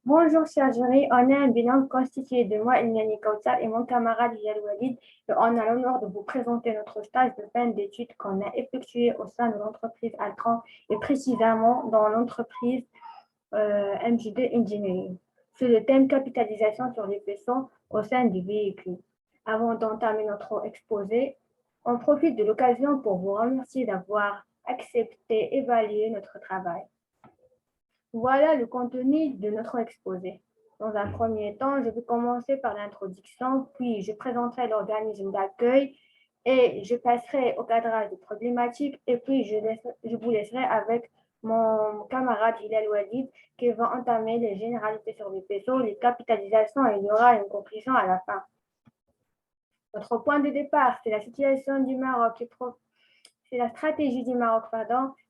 Bonjour, chers jury. On est un bilan constitué de moi, Eliane Kautsar, et mon camarade Yal Walid. Et on a l'honneur de vous présenter notre stage de fin d'études qu'on a effectué au sein de l'entreprise Altran et précisément dans l'entreprise MJD Engineering. C'est le thème capitalisation sur les vaisseaux au sein du véhicule. Avant d'entamer notre exposé, on profite de l'occasion pour vous remercier d'avoir accepté et évalué notre travail. Voilà le contenu de notre exposé. Dans un premier temps, je vais commencer par l'introduction, puis je présenterai l'organisme d'accueil et je passerai au cadrage des problématiques et puis je vous laisserai avec mon camarade Hilal Walid qui va entamer les généralités sur les vaisseaux, les capitalisations et il y aura une conclusion à la fin. Notre point de départ, c'est la situation du Maroc c'est la stratégie du Maroc,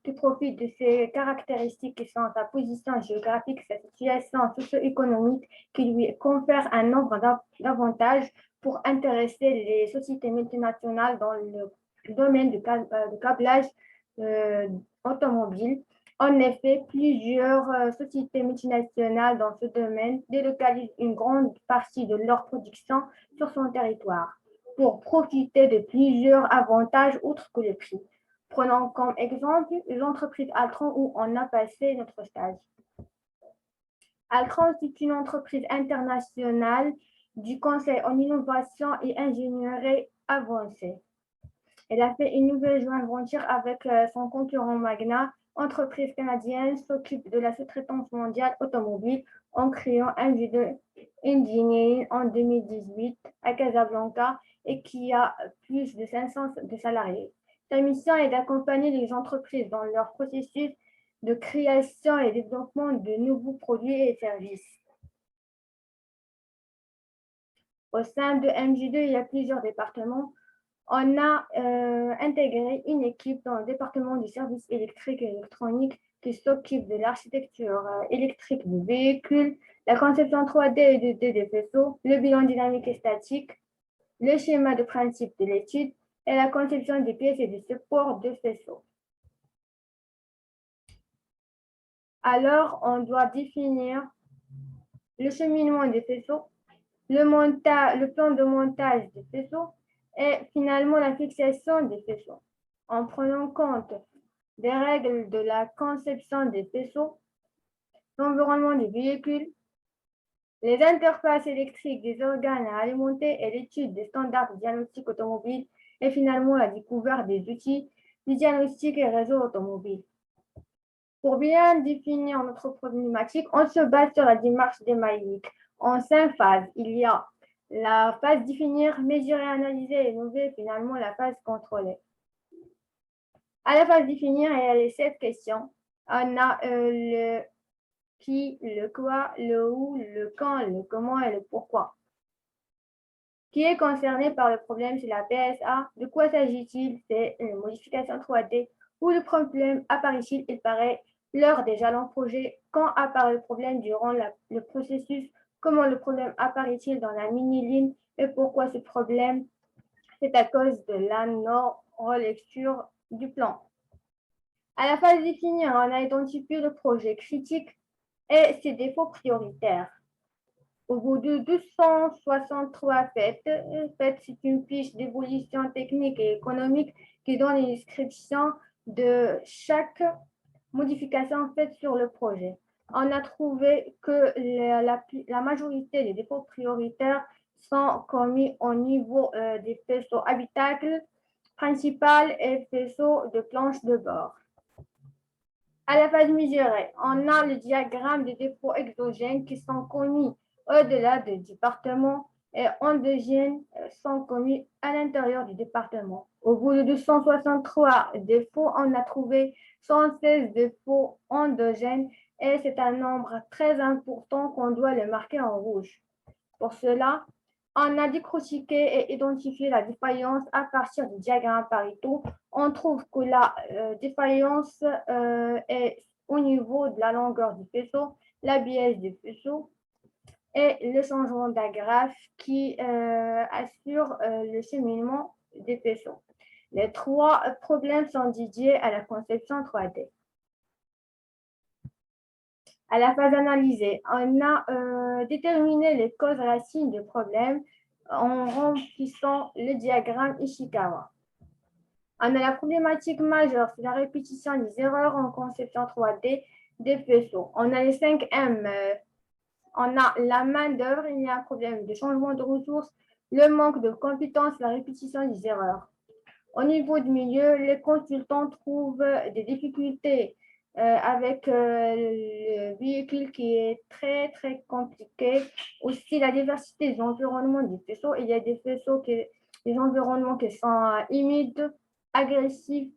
qui profite de ses caractéristiques qui sont sa position géographique, sa situation socio-économique, qui lui confère un nombre d'avantages pour intéresser les sociétés multinationales dans le domaine du câblage automobile. En effet, plusieurs sociétés multinationales dans ce domaine délocalisent une grande partie de leur production sur son territoire pour profiter de plusieurs avantages outre que le prix. Prenons comme exemple l'entreprise Altran où on a passé notre stage. Altran, c'est une entreprise internationale du conseil en innovation et ingénierie avancée. Elle a fait une nouvelle joint venture avec son concurrent Magna, entreprise canadienne, s'occupe de la sous-traitance mondiale automobile en créant un de Engineering en 2018 à Casablanca et qui a plus de 500 de salariés. Sa mission est d'accompagner les entreprises dans leur processus de création et développement de nouveaux produits et services. Au sein de MJ2, il y a plusieurs départements. On a intégré une équipe dans le département du service électrique et électronique qui s'occupe de l'architecture électrique du véhicule, la conception 3D et 2D des vaisseaux, le bilan dynamique et statique, le schéma de principe de l'étude et la conception des pièces et des supports de vaisseaux. Alors, on doit définir le cheminement des vaisseaux, le plan de montage des vaisseaux et finalement la fixation des vaisseaux. En prenant compte des règles de la conception des vaisseaux, l'environnement des véhicules, les interfaces électriques des organes à alimenter et l'étude des standards de diagnostic automobile et finalement la découverte des outils du diagnostic et réseau automobile. Pour bien définir notre problématique, on se base sur la démarche démaïque. En 5 phases, il y a la phase définir, mesurer, analyser et innover, finalement la phase contrôler. À la phase définir, il y a les 7 questions. On a le qui, le quoi, le où, le quand, le comment et le pourquoi. Qui est concerné par le problème, c'est la PSA. De quoi s'agit-il? C'est une modification 3D. Où le problème apparaît-il? Il paraît lors des jalons projet. Quand apparaît le problème durant le processus? Comment le problème apparaît-il dans la mini-ligne? Et pourquoi ce problème? C'est à cause de la non-relecture du plan. À la phase définir, on a identifié le projet critique et ses défauts prioritaires. Au bout de 263 fêtes, c'est une fiche d'évolution technique et économique qui donne une description de chaque modification faite sur le projet. On a trouvé que la majorité des défauts prioritaires sont commis au niveau des faisceaux habitacles principal et faisceaux de planche de bord. À la phase mesurée, on a le diagramme des défauts exogènes qui sont commis au-delà du département et endogènes sont commis à l'intérieur du département. Au bout de 263 défauts, on a trouvé 116 défauts endogènes et c'est un nombre très important qu'on doit le marquer en rouge. Pour cela, on a décortiqué et identifié la défaillance à partir du diagramme Pareto. On trouve que la défaillance est au niveau de la longueur du faisceau, l'habillage du faisceau et le changement d'agrafe qui assure le cheminement des faisceaux. Les 3 problèmes sont dédiés à la conception 3D. À la phase analysée, on a déterminé les causes racines du problème en remplissant le diagramme Ishikawa. On a la problématique majeure, c'est la répétition des erreurs en conception 3D des faisceaux. On a les 5 M. On a la main-d'œuvre, il y a un problème de changement de ressources, le manque de compétences, la répétition des erreurs. Au niveau du milieu, les consultants trouvent des difficultés avec le véhicule qui est très, très compliqué. Aussi, la diversité des environnements des faisceaux. Il y a des faisceaux, des environnements qui sont humides, agressifs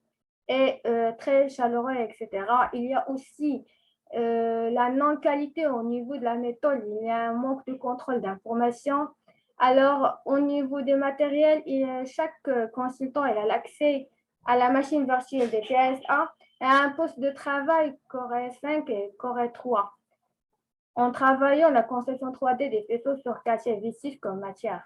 et très chaleureux, etc. Il y a aussi la non-qualité au niveau de la méthode. Il y a un manque de contrôle d'information. Alors, au niveau des matériels, chaque consultant il a l'accès à la machine virtuelle des PSA et à un poste de travail Core 5 et Core 3 en travaillant la conception 3D des faisceaux sur cachets V6 comme matière.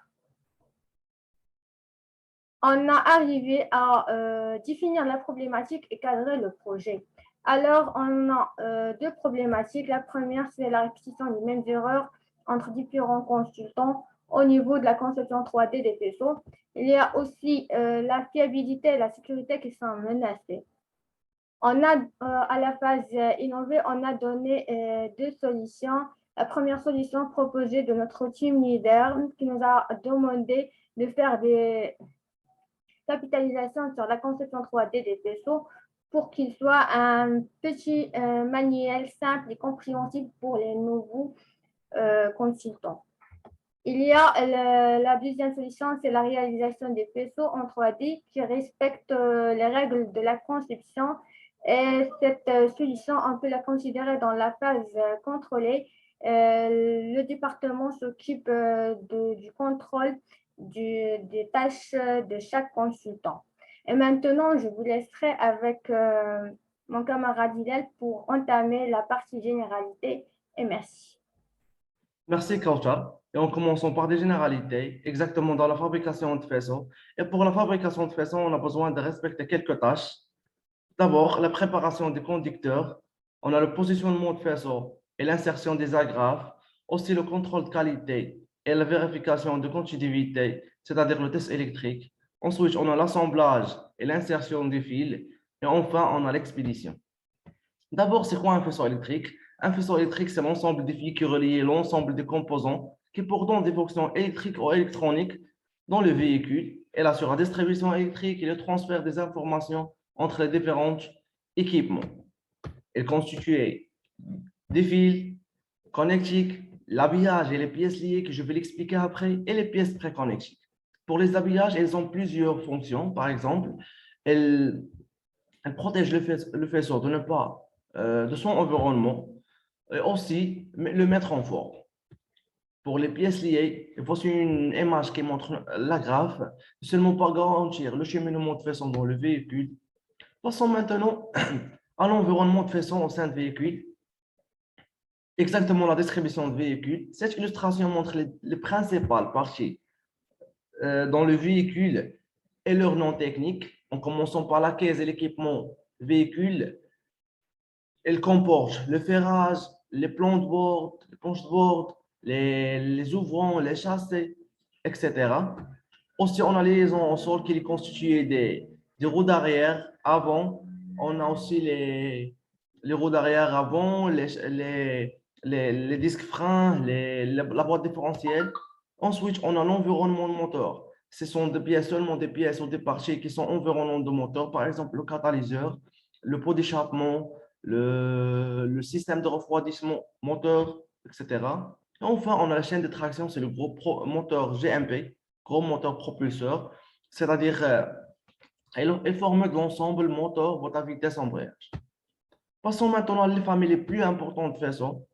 On a arrivé à définir la problématique et cadrer le projet. Alors, on a deux problématiques. La première, c'est la répétition des mêmes erreurs entre différents consultants au niveau de la conception 3D des faisceaux. Il y a aussi la fiabilité et la sécurité qui sont menacées. On a, à la phase innovée, on a donné deux solutions. La première solution proposée de notre team leader qui nous a demandé de faire des capitalisation sur la conception 3D des vaisseaux pour qu'il soit un petit manuel simple et compréhensible pour les nouveaux consultants. Il y a la deuxième solution, c'est la réalisation des vaisseaux en 3D qui respectent les règles de la conception. Et cette solution, on peut la considérer dans la phase contrôlée. Le département s'occupe du contrôle des tâches de chaque consultant. Et maintenant, je vous laisserai avec mon camarade Hillel pour entamer la partie généralité. Et merci. Merci, Kautar. Et en commençant par des généralités, exactement dans la fabrication de faisceaux. Et pour la fabrication de faisceaux, on a besoin de respecter quelques tâches. D'abord, la préparation des conducteurs. On a le positionnement de faisceau et l'insertion des agrafes. Aussi, le contrôle de qualité et la vérification de continuité, c'est-à-dire le test électrique. Ensuite, on a l'assemblage et l'insertion des fils. Et enfin, on a l'expédition. D'abord, c'est quoi un faisceau électrique? Un faisceau électrique, c'est l'ensemble des fils qui relient l'ensemble des composants qui portent des fonctions électriques ou électroniques dans le véhicule. Elle assure la distribution électrique et le transfert des informations entre les différents équipements. Elle constitue des fils connectiques, l'habillage et les pièces liées que je vais l'expliquer après et les pièces préconnectiques. Pour les habillages, elles ont plusieurs fonctions. Par exemple, elles protègent le faisceau de ne pas de son environnement et aussi le mettre en forme. Pour les pièces liées, voici une image qui montre l'agrafe, seulement pour garantir le cheminement de faisceau dans le véhicule. Passons maintenant à l'environnement de faisceau au sein de véhicule. Exactement la distribution de véhicule. Cette illustration montre les principales parties dans le véhicule et leur nom technique, en commençant par la caisse et l'équipement véhicule. Elle comporte le ferrage, les plans de bord, les planches de bord, les ouvrants, les châssis, etc. Aussi, on a les liaisons au sol qui est constituée des roues d'arrière avant. On a aussi les roues d'arrière avant, les disques freins, la boîte différentielle. Ensuite, on a l'environnement de moteur. Ce sont des pièces, seulement des pièces ou des parties qui sont environnantes de moteur, par exemple le catalyseur, le pot d'échappement, le système de refroidissement moteur, etc. Et enfin, on a la chaîne de traction, c'est le gros moteur GMP, gros moteur propulseur, c'est-à-dire elle forme de l'ensemble moteur, votre vitesse, embrayage. Passons maintenant à les familles les plus importantes de faisceaux.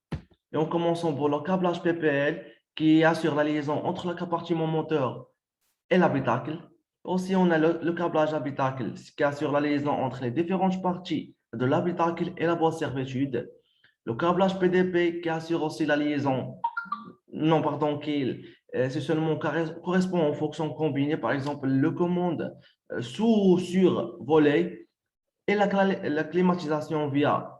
Et en commençant par le câblage PPL qui assure la liaison entre le compartiment moteur et l'habitacle. Aussi, on a le câblage habitacle qui assure la liaison entre les différentes parties de l'habitacle et la boîte servitude. Le câblage PDP qui assure aussi la liaison, non, pardon, qui c'est seulement correspond aux fonctions combinées, par exemple le commande sous sur volet et la climatisation via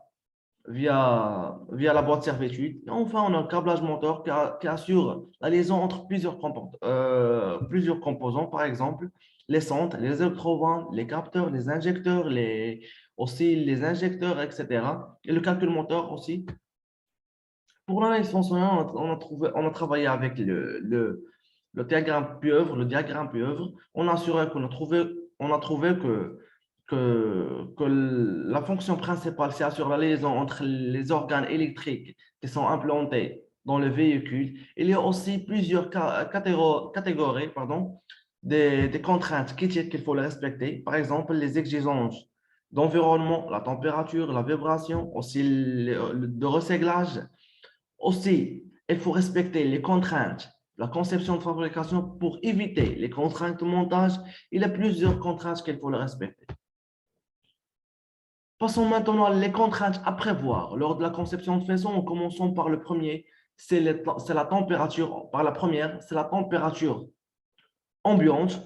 via la boîte de servitude. Et enfin, on a le câblage moteur qui assure la liaison entre plusieurs composants, par exemple les centres, les électrovannes, les capteurs, les injecteurs, aussi les injecteurs, etc. Et le calcul moteur aussi. Pour l'analyse fonctionnelle, on a travaillé avec le diagramme pieuvre, On a assuré on a trouvé que la fonction principale, c'est assurer la liaison entre les organes électriques qui sont implantés dans le véhicule. Il y a aussi plusieurs catégories, des contraintes critiques qu'il faut les respecter. Par exemple, les exigences d'environnement, la température, la vibration, aussi de recyclage. Aussi, il faut respecter les contraintes de la conception de fabrication pour éviter les contraintes de montage. Il y a plusieurs contraintes qu'il faut les respecter. Passons maintenant les contraintes à prévoir lors de la conception de faisceau. En commençant par le premier, c'est la température. Par la première, c'est la température ambiante.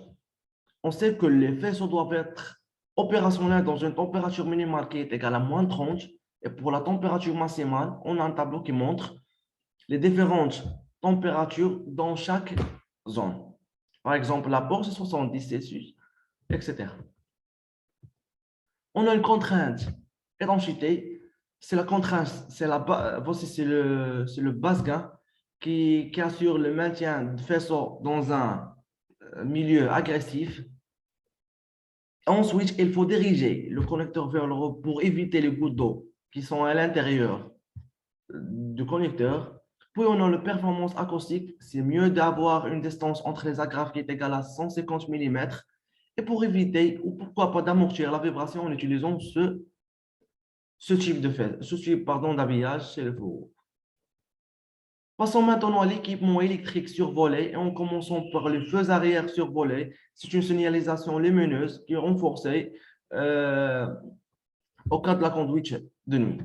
On sait que les faisceaux doivent être opérationnels dans une température minimale qui est égale à moins 30. Et pour la température maximale, on a un tableau qui montre les différentes températures dans chaque zone. Par exemple, la porte, c'est 70 Celsius, etc. On a une contrainte étanchéité. C'est la contrainte, c'est le base gain qui assure le maintien de faisceau dans un milieu agressif. Ensuite, il faut diriger le connecteur vers le haut pour éviter les gouttes d'eau qui sont à l'intérieur du connecteur. Puis, on a la performance acoustique. C'est mieux d'avoir une distance entre les agrafes qui est égale à 150 mm. Et pour éviter, ou pourquoi pas d'amortir la vibration en utilisant ce type d'habillage chez le fourreau. Passons maintenant à l'équipement électrique survolé et en commençant par les feux arrière survolés. C'est une signalisation lumineuse qui est renforcée au cas de la conduite de nuit.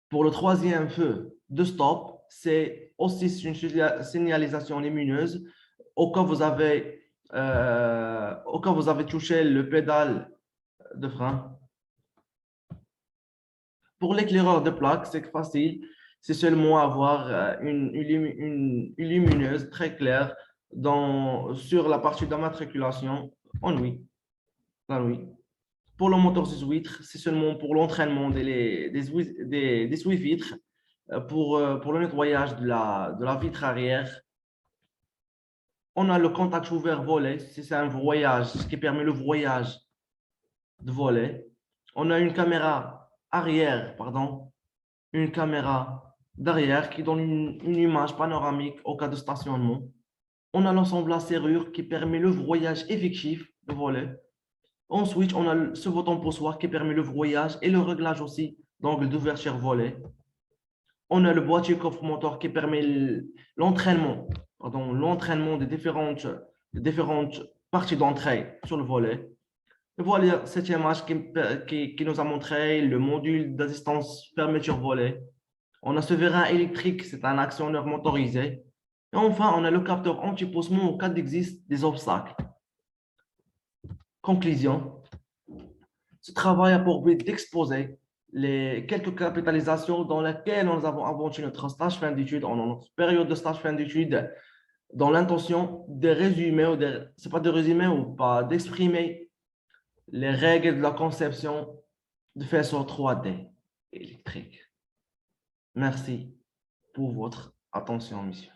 Pour le troisième feu de stop, c'est aussi une signalisation lumineuse au cas où vous avez touché le pédale de frein. Pour l'éclaireur de plaque, c'est facile. C'est seulement avoir une lumineuse très claire sur la partie d'immatriculation en nuit, la nuit. Pour le moteur 18, c'est seulement pour l'entraînement des 18 vitres, pour le nettoyage de la vitre arrière. On a le contact ouvert volet, c'est un voyage, ce qui permet le voyage de volet. On a une caméra arrière, une caméra derrière qui donne une image panoramique au cas de stationnement. On a l'ensemble à serrure qui permet le voyage effectif de volet. Ensuite, on a ce bouton poussoir qui permet le voyage et le réglage aussi d'angle d'ouverture volet. On a le boîtier coffre-moteur qui permet l'entraînement des différentes parties d'entrée sur le volet. Et voilà cette image qui nous a montré le module d'assistance fermeture volet. On a ce vérin électrique, c'est un actionneur motorisé. Et enfin, on a le capteur anti-poussement au cas d'existence des obstacles. Conclusion, ce travail a pour but d'exposer les quelques capitalisations dans lesquelles nous avons inventé notre stage fin d'études, en notre période de stage fin d'études, dans l'intention de résumer, c'est pas de résumer ou pas, d'exprimer les règles de la conception de faisceau 3D électrique. Merci pour votre attention, monsieur.